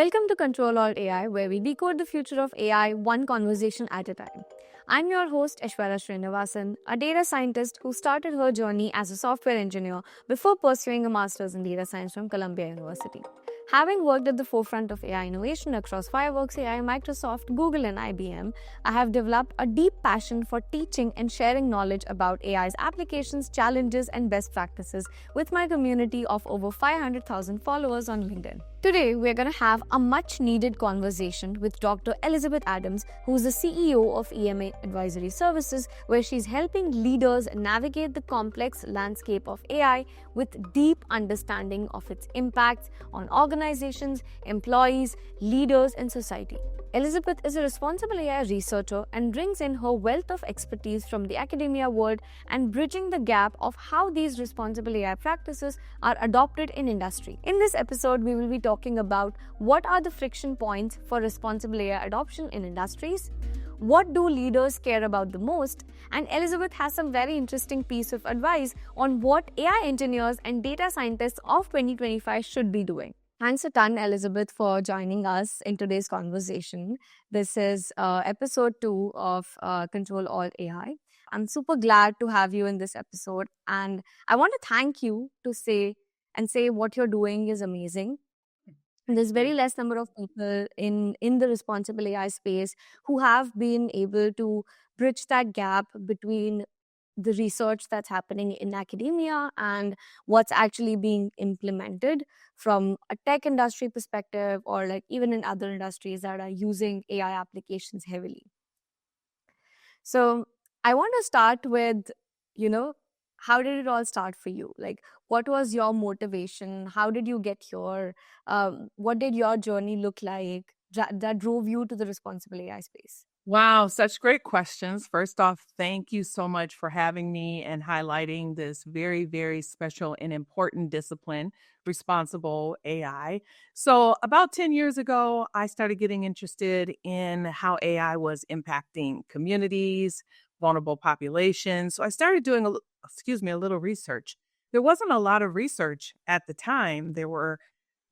Welcome to Ctrl Alt AI, where we decode the future of AI one conversation at a time. I'm your host, Aishwarya Srinivasan, a data scientist who started her journey as a software engineer before pursuing a master's in data science from Columbia University. Having worked at the forefront of AI innovation across Fireworks AI, Microsoft, Google, and IBM, I have developed a deep passion for teaching and sharing knowledge about AI's applications, challenges, and best practices with my community of over 500,000 followers on LinkedIn. Today, we're going to have a much needed conversation with Dr. Elizabeth Adams, who's the CEO of EMA Advisory Services, where she's helping leaders navigate the complex landscape of AI with deep understanding of its impacts on organizations, employees, leaders, and society. Elizabeth is a responsible AI researcher and brings in her wealth of expertise from the academia world and bridging the gap of how these responsible AI practices are adopted in industry. In this episode, we will be talking about what are the friction points for responsible AI adoption in industries, what do leaders care about the most, and Elizabeth has some very interesting piece of advice on what AI engineers and data scientists of 2025 should be doing. Thanks a ton, Elizabeth, for joining us in today's conversation. This is episode 2 of Ctrl Alt AI. I'm super glad to have you in this episode, and I want to thank you to say what you're doing is amazing. There's very less number of people in the responsible AI space who have been able to bridge that gap between the research that's happening in academia and what's actually being implemented from a tech industry perspective, or like even in other industries that are using AI applications heavily. So I want to start with, how did it all start for you? Like, what was your motivation? How did you get here? What did your journey look like that drove you to the responsible AI space? Wow, such great questions. First off, thank you so much for having me and highlighting this very, very special and important discipline, responsible AI. So, about 10 years ago, I started getting interested in how AI was impacting communities, vulnerable populations. So, I started doing a little research. There wasn't a lot of research at the time. There were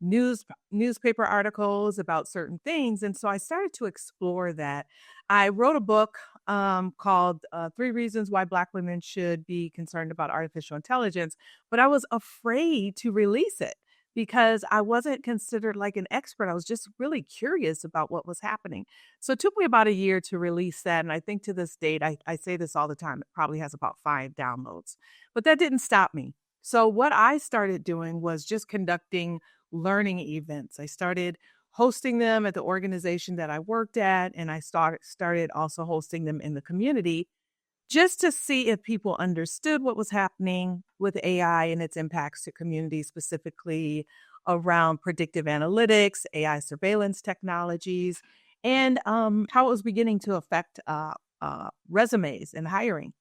newspaper articles about certain things, and so I started to explore that. I wrote a book called Three Reasons Why Black Women Should Be Concerned About Artificial Intelligence, but I was afraid to release it because I wasn't considered like an expert. I was just really curious about what was happening. So it took me about a year to release that, and I think to this date, I say this all the time, it probably has about 5 downloads, but that didn't stop me. So what I started doing was just conducting learning events. I started hosting them at the organization that I worked at, and I started also hosting them in the community just to see if people understood what was happening with AI and its impacts to communities, specifically around predictive analytics, AI surveillance technologies, and how it was beginning to affect resumes and hiring.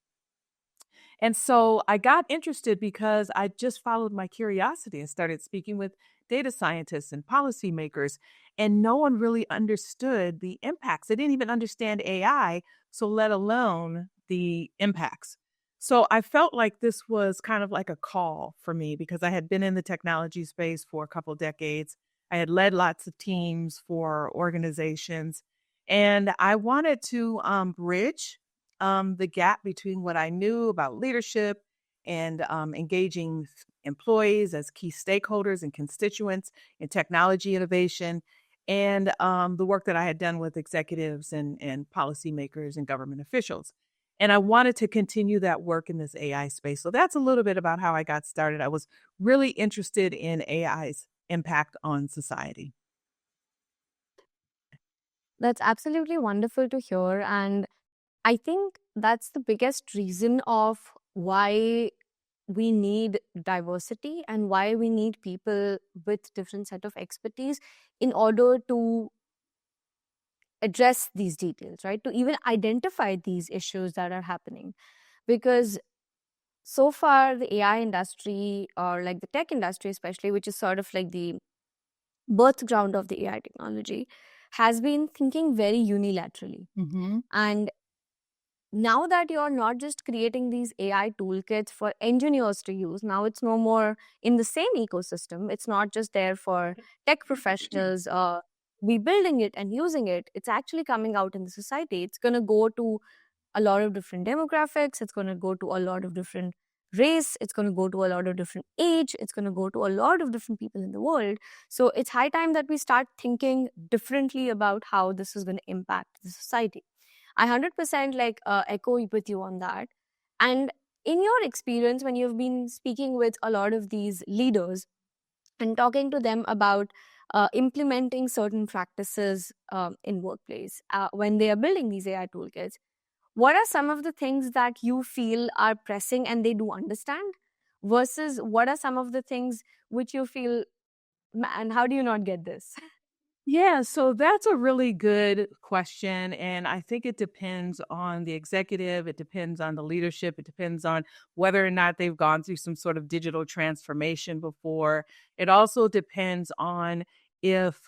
And so I got interested because I just followed my curiosity and started speaking with data scientists and policymakers, and no one really understood the impacts. They didn't even understand AI, so let alone the impacts. So I felt like this was kind of like a call for me because I had been in the technology space for a couple decades. I had led lots of teams for organizations, and I wanted to bridge the gap between what I knew about leadership and engaging employees as key stakeholders and constituents in technology innovation, and the work that I had done with executives and policymakers and government officials. And I wanted to continue that work in this AI space. So that's a little bit about how I got started. I was really interested in AI's impact on society. That's absolutely wonderful to hear. And I think that's the biggest reason of why we need diversity and why we need people with different set of expertise in order to address these details, right? To even identify these issues that are happening. Because so far, the AI industry, or like the tech industry especially, which is sort of like the birth ground of the AI technology, has been thinking very unilaterally. Mm-hmm. And now that you're not just creating these AI toolkits for engineers to use, now it's no more in the same ecosystem. It's not just there for tech professionals, we building it and using it, it's actually coming out in the society. It's going to go to a lot of different demographics. It's going to go to a lot of different race. It's going to go to a lot of different age. It's going to go to a lot of different people in the world. So it's high time that we start thinking differently about how this is going to impact the society. I 100% echo with you on that. And in your experience, when you've been speaking with a lot of these leaders and talking to them about implementing certain practices in workplace when they are building these AI toolkits, what are some of the things that you feel are pressing and they do understand, versus what are some of the things which you feel, man, how do you not get this? Yeah, so that's a really good question. And I think it depends on the executive, it depends on the leadership, it depends on whether or not they've gone through some sort of digital transformation before. It also depends on if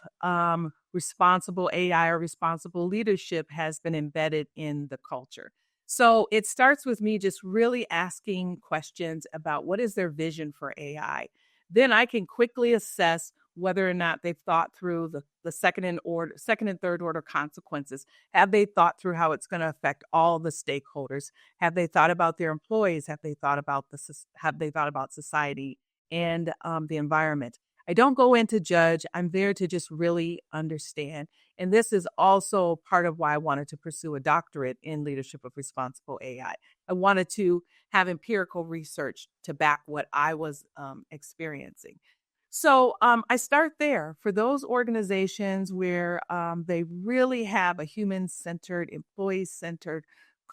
responsible AI or responsible leadership has been embedded in the culture. So it starts with me just really asking questions about what is their vision for AI. Then I can quickly assess whether or not they've thought through the second and third order consequences. Have they thought through how it's going to affect all the stakeholders? Have they thought about their employees? Have they thought about society and the environment? I don't go in to judge. I'm there to just really understand. And this is also part of why I wanted to pursue a doctorate in leadership of responsible AI. I wanted to have empirical research to back what I was experiencing. So I start there for those organizations where they really have a human centered, employee centered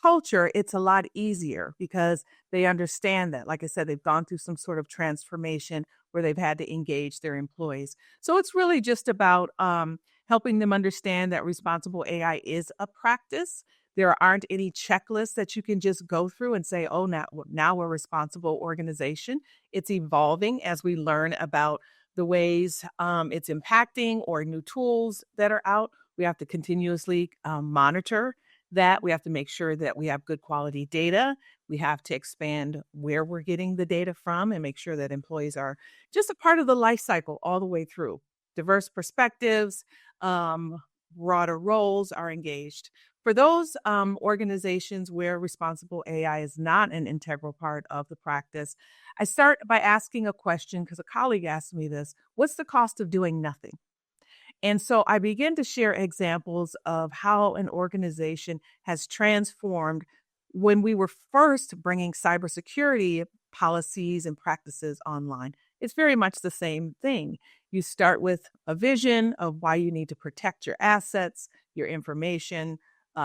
culture. It's a lot easier because they understand that. Like I said, they've gone through some sort of transformation where they've had to engage their employees. So it's really just about helping them understand that responsible AI is a practice. There aren't any checklists that you can just go through and say, oh, now we're a responsible organization. It's evolving as we learn about the ways it's impacting or new tools that are out. We have to continuously monitor that. We have to make sure that we have good quality data. We have to expand where we're getting the data from and make sure that employees are just a part of the life cycle all the way through. Diverse perspectives, um, broader roles are engaged. For those organizations where responsible AI is not an integral part of the practice, I start by asking a question because a colleague asked me this: what's the cost of doing nothing? And so I begin to share examples of how an organization has transformed when we were first bringing cybersecurity policies and practices online. It's very much the same thing. You start with a vision of why you need to protect your assets, your information,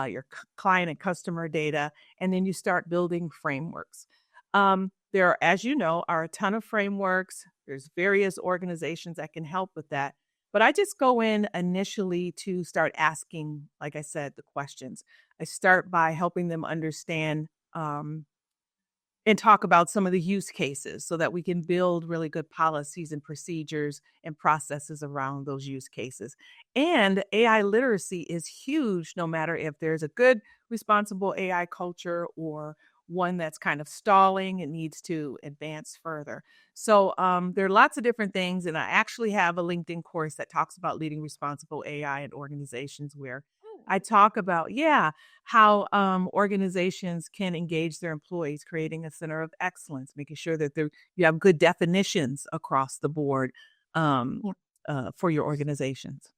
your client and customer data, and then you start building frameworks. There are, as you know, are a ton of frameworks. There's various organizations that can help with that. But I just go in initially to start asking, like I said, the questions. I start by helping them understand and talk about some of the use cases so that we can build really good policies and procedures and processes around those use cases. And AI literacy is huge, no matter if there's a good, responsible AI culture or one that's kind of stalling and needs to advance further. So there are lots of different things. And I actually have a LinkedIn course that talks about leading responsible AI in organizations where I talk about, yeah, how organizations can engage their employees, creating a center of excellence, making sure that you have good definitions across the board um, Yeah, for your organizations.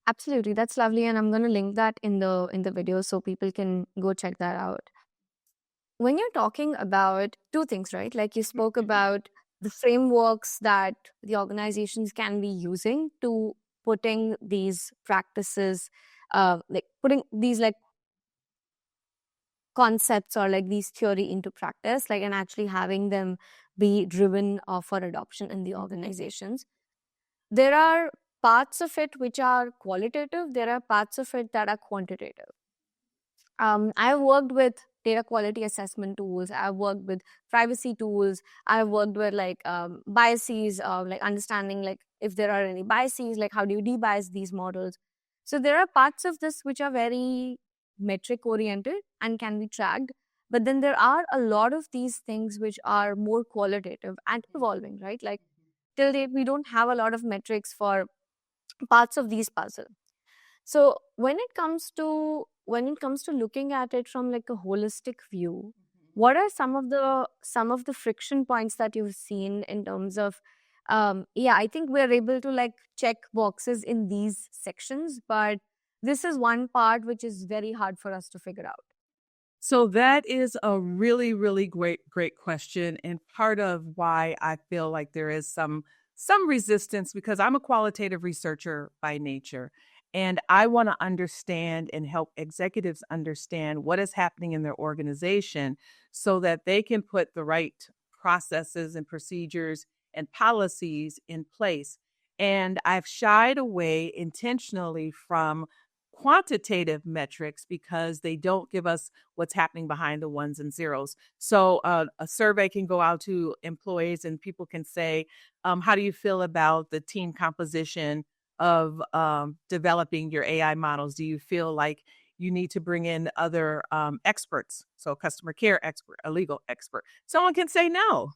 absolutely. That's lovely. And I'm going to link that in the video so people can go check that out. When you're talking about two things, right? Like you spoke about the frameworks that the organizations can be using to putting these practices, like putting these like concepts or like these theory into practice, like, and actually having them be driven for adoption in the organizations. There are parts of it which are qualitative, there are parts of it that are quantitative. I've worked with data quality assessment tools. I've worked with privacy tools. I've worked with biases, like understanding like if there are any biases, like how do you debias these models. So there are parts of this which are very metric oriented and can be tracked. But then there are a lot of these things which are more qualitative and evolving, right? Like till date, we don't have a lot of metrics for parts of these puzzle. So when it comes to looking at it from like a holistic view, what are some of the friction points that you've seen in terms of yeah, I think we're able to like check boxes in these sections, but this is one part which is very hard for us to figure out. So that is a really, really great question, and part of why I feel like there is some resistance because I'm a qualitative researcher by nature, and I want to understand and help executives understand what is happening in their organization so that they can put the right processes and procedures and policies in place. And I've shied away intentionally from quantitative metrics because they don't give us what's happening behind the ones and zeros. So a survey can go out to employees and people can say, how do you feel about the team composition of developing your AI models? Do you feel like you need to bring in other experts? So a customer care expert, a legal expert. Someone can say no.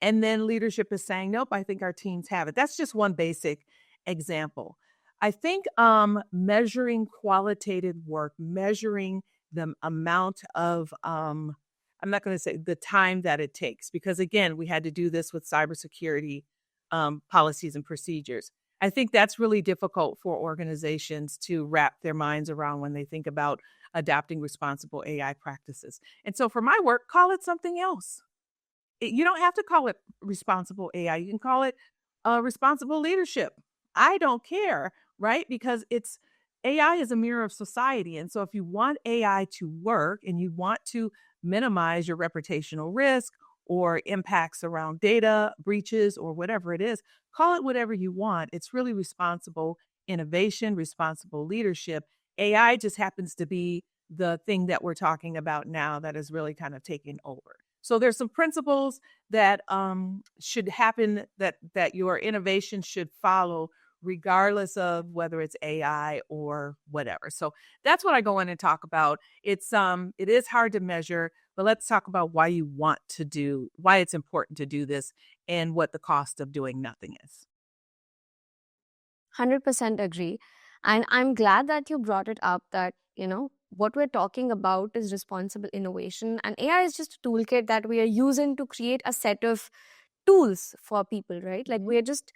And then leadership is saying, nope, I think our teams have it. That's just one basic example. I think measuring qualitative work, measuring the amount of, I'm not going to say the time that it takes, because again, we had to do this with cybersecurity policies and procedures. I think that's really difficult for organizations to wrap their minds around when they think about adopting responsible AI practices. And so for my work, call it something else. You don't have to call it responsible AI. You can call it responsible leadership. I don't care, right? Because it's AI is a mirror of society. And so if you want AI to work and you want to minimize your reputational risk or impacts around data breaches or whatever it is, call it whatever you want. It's really responsible innovation, responsible leadership. AI just happens to be the thing that we're talking about now that is really kind of taking over. So there's some principles that should happen that your innovation should follow regardless of whether it's AI or whatever. So that's what I go in and talk about. It is hard to measure, but let's talk about why it's important to do this and what the cost of doing nothing is. 100% agree. And I'm glad that you brought it up that, what we're talking about is responsible innovation. And AI is just a toolkit that we are using to create a set of tools for people, right? Like we're just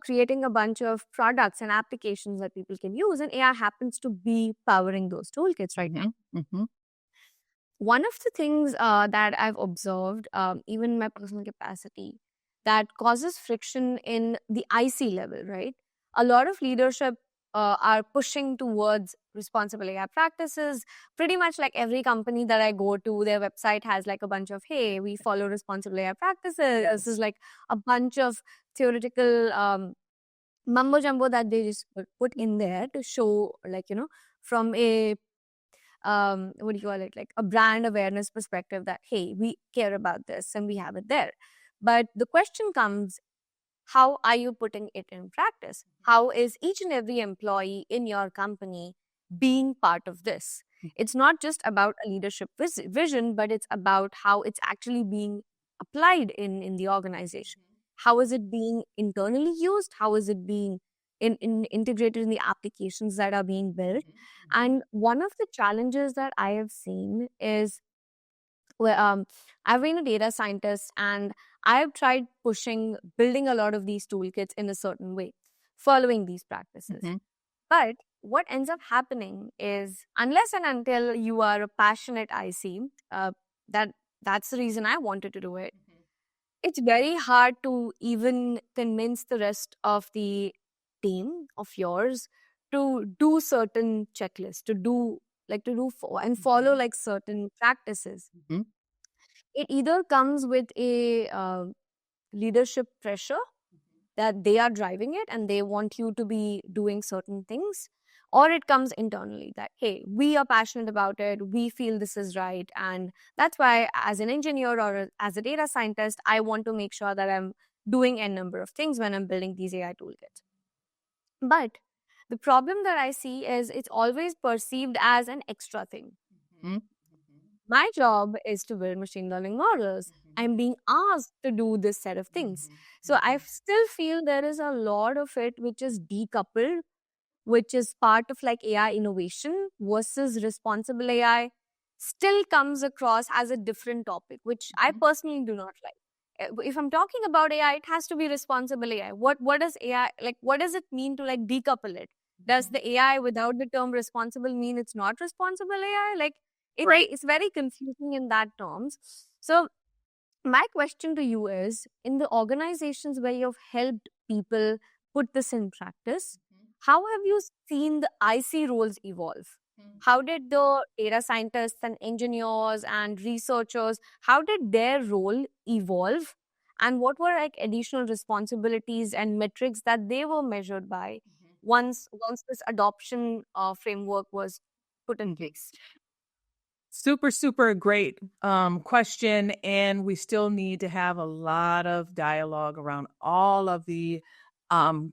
creating a bunch of products and applications that people can use. And AI happens to be powering those toolkits right now. Mm-hmm. One of the things that I've observed, even in my personal capacity, that causes friction in the IC level, right? A lot of leadership are pushing towards responsible AI practices. Pretty much like every company that I go to, their website has like a bunch of, hey, we follow responsible AI practices. This is like a bunch of theoretical mumbo jumbo that they just put in there to show, like, from a what do you call it, like a brand awareness perspective that hey, we care about this and we have it there. But the question comes, how are you putting it in practice? How is each and every employee in your company being part of this? It's not just about a leadership vision, but it's about how it's actually being applied in the organization. How is it being internally used? How is it being integrated in the applications that are being built? And one of the challenges that I have seen is where I've been a data scientist and I've tried building a lot of these toolkits in a certain way, following these practices. Mm-hmm. But what ends up happening is, unless and until you are a passionate IC, that's the reason I wanted to do it. It's very hard to even convince the rest of the team of yours to do certain checklists, and follow like certain practices. Mm-hmm. It either comes with a leadership pressure that they are driving it and they want you to be doing certain things, or it comes internally that hey, we are passionate about it, we feel this is right, and that's why as an engineer or as a data scientist, I want to make sure that I'm doing a number of things when I'm building these AI toolkits. But the problem that I see is it's always perceived as an extra thing. Mm-hmm. My job is to build machine learning models, I'm being asked to do this set of things. So I still feel there is a lot of it which is decoupled, which is part of like AI innovation versus responsible AI, still comes across as a different topic, which I personally do not like. If I'm talking about AI, it has to be responsible AI. What does AI like? What does it mean to like decouple it? Does the AI without the term responsible mean it's not responsible AI? Like it's very confusing in that terms. So my question to you is, in the organizations where you've helped people put this in practice, how have you seen the IC roles evolve? How did the data scientists and engineers and researchers, how did their role evolve? And what were like additional responsibilities and metrics that they were measured by once this adoption framework was put in place? Super, super great question. And we still need to have a lot of dialogue around all of the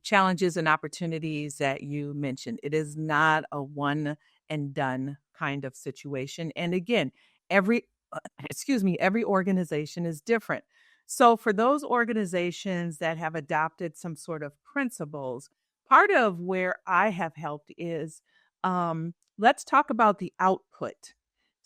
challenges and opportunities that you mentioned. It is not a one and done kind of situation. And again, every, every organization is different. So for those organizations that have adopted some sort of principles, part of where I have helped is let's talk about the output.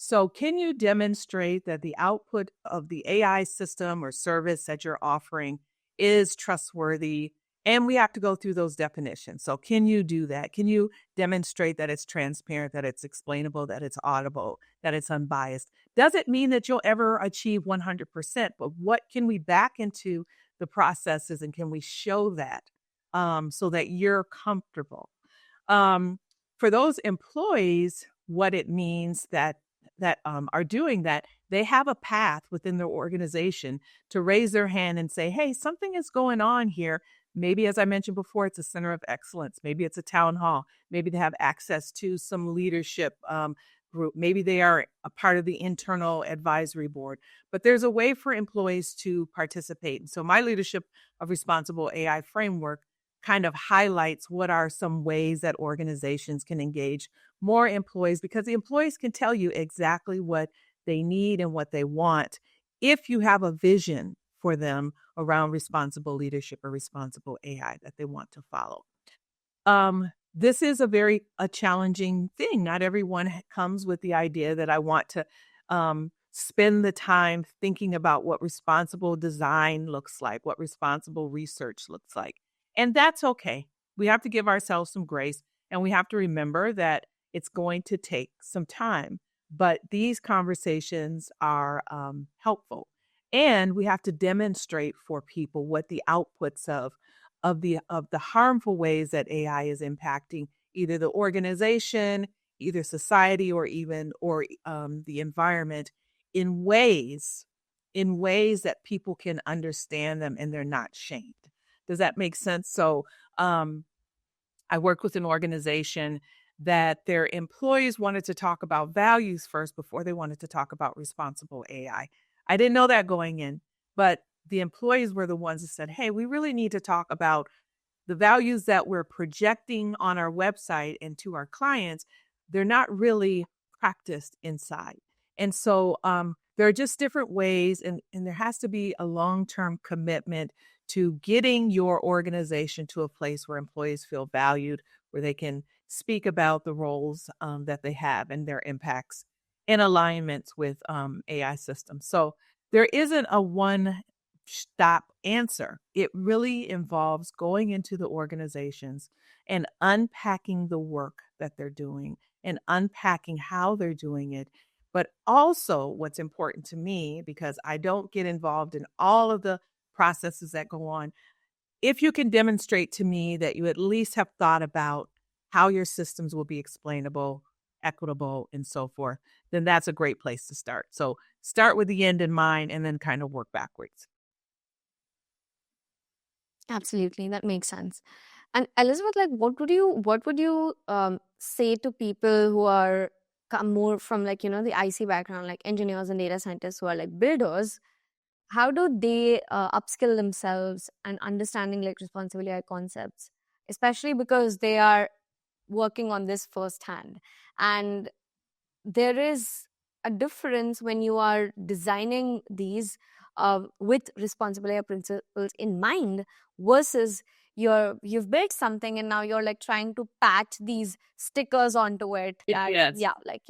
So, can you demonstrate that the output of the AI system or service that you're offering is trustworthy? And we have to go through those definitions. So, can you do that? Can you demonstrate that it's transparent, that it's explainable, that it's audible, that it's unbiased? Does it mean that you'll ever achieve 100%? But what can we back into the processes and can we show that so that you're comfortable? Um, for those employees, what it means that are doing that, they have a path within their organization to raise their hand and say, hey, something is going on here. Maybe, as I mentioned before, it's a center of excellence. Maybe it's a town hall. Maybe they have access to some leadership group. Maybe they are a part of the internal advisory board. But there's a way for employees to participate. And so my leadership of responsible AI framework kind of highlights what are some ways that organizations can engage more employees, because the employees can tell you exactly what they need and what they want if you have a vision for them around responsible leadership or responsible AI that they want to follow. This is a challenging thing. Not everyone comes with the idea that I want to spend the time thinking about what responsible design looks like, what responsible research looks like. And that's okay. We have to give ourselves some grace, and we have to remember that it's going to take some time. But these conversations are helpful. And we have to demonstrate for people what the outputs of the harmful ways that AI is impacting either the organization, either society, or even the environment in ways that people can understand them and they're not shamed. Does that make sense? So I worked with an organization that their employees wanted to talk about values first before they wanted to talk about responsible AI. I didn't know that going in, but the employees were the ones that said, hey, we really need to talk about the values that we're projecting on our website and to our clients. They're not really practiced inside. And so there are just different ways, and there has to be a long-term commitment to getting your organization to a place where employees feel valued, where they can speak about the roles that they have and their impacts in alignments with AI systems. So there isn't a one stop answer. It really involves going into the organizations and unpacking the work that they're doing and unpacking how they're doing it. But also, what's important to me, because I don't get involved in all of the processes that go on, if you can demonstrate to me that you at least have thought about how your systems will be explainable, equitable, and so forth, then that's a great place to start. So start with the end in mind and then kind of work backwards. Absolutely, that makes sense. And Elizabeth, like, what would you say to people who are come more from like the IC background, like engineers and data scientists who are like builders? How do they upskill themselves and understanding like responsibility AI concepts, especially because they are working on this firsthand? And there is a difference when you are designing these with responsible AI principles in mind, versus you've built something and now you're like trying to patch these stickers onto it that Yes. yeah, like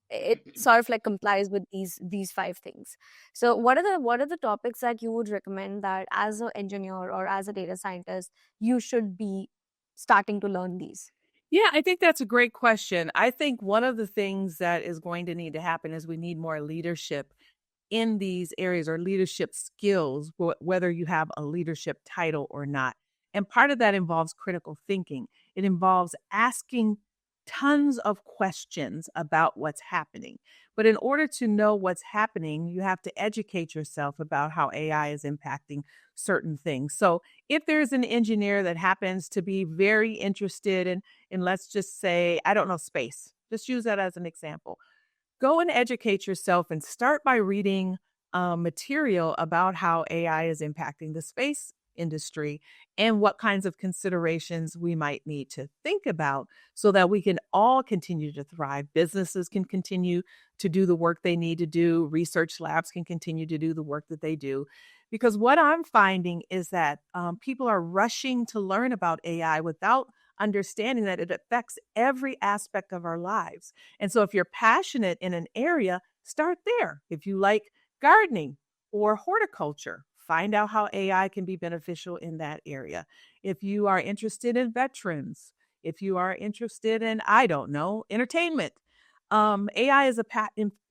it sort of like complies with these five things. So what are the topics that you would recommend that as an engineer or as a data scientist you should be starting to learn these? Yeah, I think that's a great question. I think one of the things that is going to need to happen is we need more leadership in these areas, or leadership skills, whether you have a leadership title or not. And part of that involves critical thinking. It involves asking tons of questions about what's happening. But in order to know what's happening, you have to educate yourself about how AI is impacting certain things. So if there's an engineer that happens to be very interested in let's just say, I don't know, space, just use that as an example. Go and educate yourself and start by reading material about how AI is impacting the space industry and what kinds of considerations we might need to think about so that we can all continue to thrive. Businesses can continue to do the work they need to do, research labs can continue to do the work that they do. Because what I'm finding is that people are rushing to learn about AI without understanding that it affects every aspect of our lives. And so if you're passionate in an area, start there. If you like gardening or horticulture, find out how AI can be beneficial in that area. If you are interested in veterans, if you are interested in, I don't know, entertainment, AI is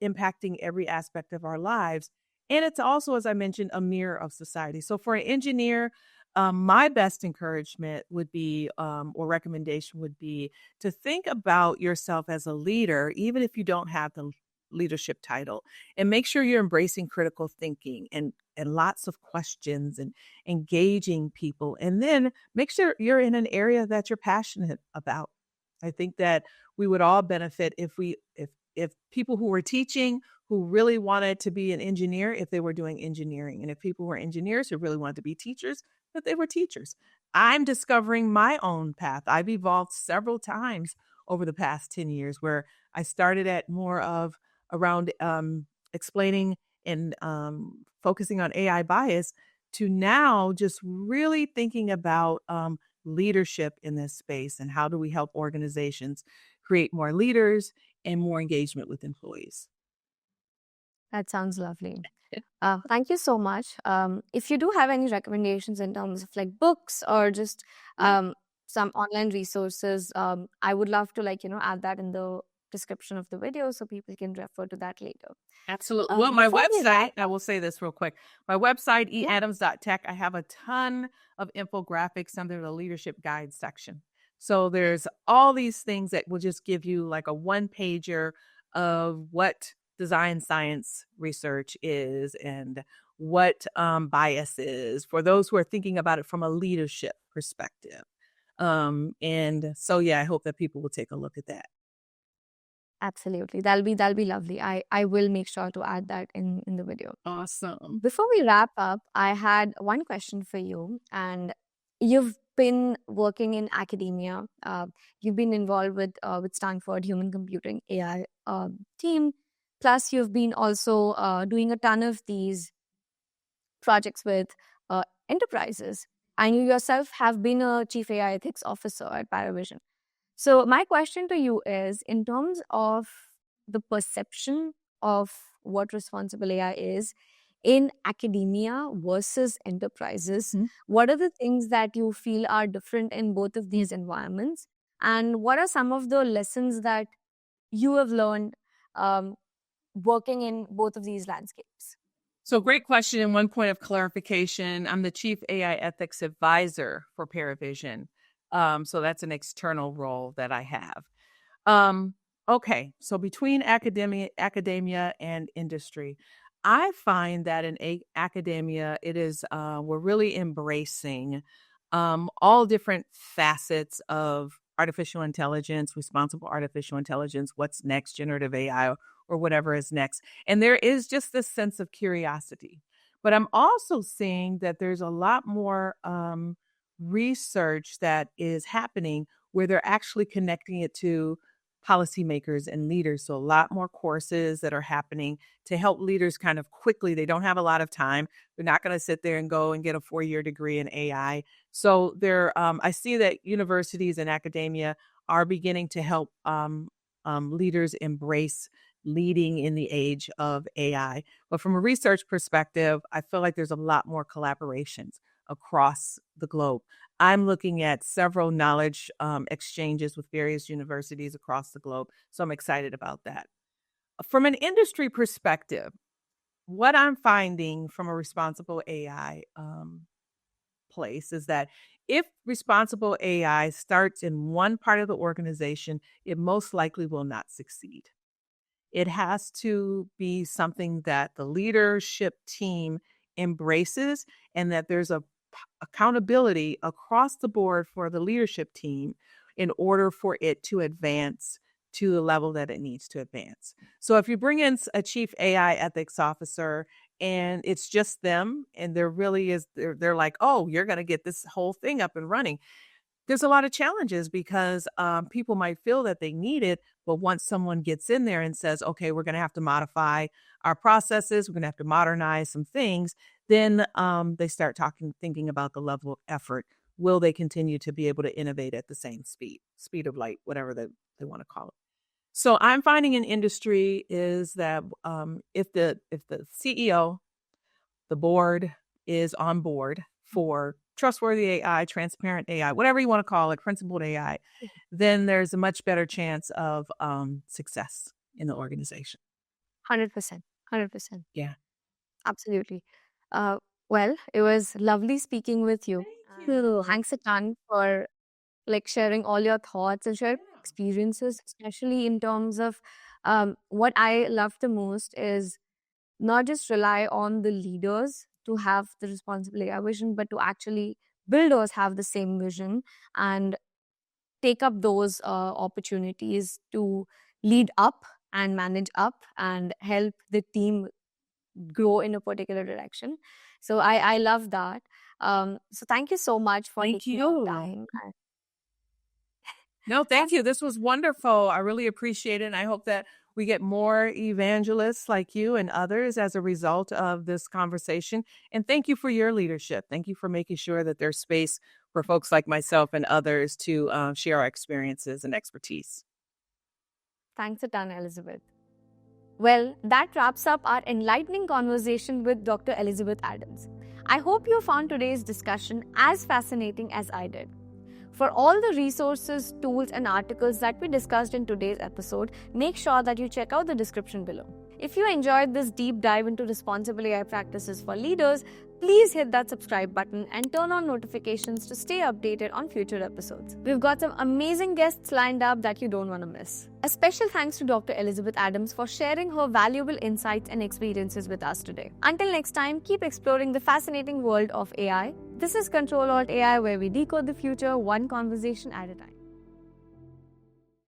impacting every aspect of our lives. And it's also, as I mentioned, a mirror of society. So for an engineer, my best encouragement would be, or recommendation would be, to think about yourself as a leader, even if you don't have the leadership title, and make sure you're embracing critical thinking and lots of questions and engaging people. And then make sure you're in an area that you're passionate about. I think that we would all benefit if people who were teaching who really wanted to be an engineer, if they were doing engineering, and if people were engineers who really wanted to be teachers, that they were teachers. I'm discovering my own path. I've evolved several times over the past 10 years, where I started at more of around explaining and focusing on AI bias, to now just really thinking about leadership in this space and how do we help organizations create more leaders and more engagement with employees. That sounds lovely. Thank you so much. If you do have any recommendations in terms of like books or just some online resources, I would love to add that in the description of the video so people can refer to that later. Absolutely. Well, my Before we wrap website, I will say this real quick. My website, yeah, eadams.tech, I have a ton of infographics under the leadership guide section. So there's all these things that will just give you like a one pager of what design science research is and what bias is for those who are thinking about it from a leadership perspective. And so, yeah, I hope that people will take a look at that. absolutely. That'll be lovely. I will make sure to add that in the video. Awesome. Before we wrap up, I had one question for you. And you've been working in academia. You've been involved with Stanford Human Computing AI team. Plus, you've been also doing a ton of these projects with enterprises. And you yourself have been a chief AI ethics officer at Paravision. So my question to you is, in terms of the perception of what responsible AI is in academia versus enterprises, what are the things that you feel are different in both of these environments? And what are some of the lessons that you have learned working in both of these landscapes? So, great question. And one point of clarification, I'm the Chief AI Ethics Advisor for Paravision. So that's an external role that I have. Um, okay, so between academia and industry, I find that in academia, it is we're really embracing all different facets of artificial intelligence, responsible artificial intelligence, what's next, generative AI, or whatever is next. And there is just this sense of curiosity. But I'm also seeing that there's a lot more research that is happening where they're actually connecting it to policymakers and leaders. So a lot more courses that are happening to help leaders kind of quickly. They don't have a lot of time. They're not going to sit there and go and get a 4-year degree in AI. So I see that universities and academia are beginning to help leaders embrace leading in the age of AI. But from a research perspective, I feel like there's a lot more collaborations across the globe. I'm looking at several knowledge exchanges with various universities across the globe. So I'm excited about that. From an industry perspective, what I'm finding from a responsible AI place is that if responsible AI starts in one part of the organization, it most likely will not succeed. It has to be something that the leadership team embraces and that there's accountability across the board for the leadership team in order for it to advance to the level that it needs to advance. So if you bring in a chief AI ethics officer and it's just them and there really is, they're like, oh, you're going to get this whole thing up and running. There's a lot of challenges because people might feel that they need it, but once someone gets in there and says, okay, we're going to have to modify our processes, we're going to have to modernize some things, then they start thinking about the level of effort. Will they continue to be able to innovate at the same speed of light, whatever they want to call it? So I'm finding in industry is that if the CEO, the board is on board for trustworthy AI, transparent AI, whatever you want to call it, principled AI, then there's a much better chance of success in the organization. 100%. 100%. Yeah. Absolutely. Well, it was lovely speaking with you. Thank you. Thanks a ton for sharing all your thoughts and sharing experiences, especially in terms of what I love the most is not just rely on the leaders to have the responsible AI vision, but to actually builders have the same vision and take up those opportunities to lead up and manage up and help the team grow in a particular direction. So I love that. So thank you so much for Thank taking you. your time. No, thank you. This was wonderful. I really appreciate it. And I hope that we get more evangelists like you and others as a result of this conversation. And thank you for your leadership. Thank you for making sure that there's space for folks like myself and others to share our experiences and expertise. Thanks a ton, Elizabeth. Well, that wraps up our enlightening conversation with Dr. Elizabeth Adams. I hope you found today's discussion as fascinating as I did. For all the resources, tools, and articles that we discussed in today's episode, make sure that you check out the description below. If you enjoyed this deep dive into responsible AI practices for leaders, please hit that subscribe button and turn on notifications to stay updated on future episodes. We've got some amazing guests lined up that you don't want to miss. A special thanks to Dr. Elizabeth Adams for sharing her valuable insights and experiences with us today. Until next time, keep exploring the fascinating world of AI. This is Ctrl Alt AI, where we decode the future one conversation at a time.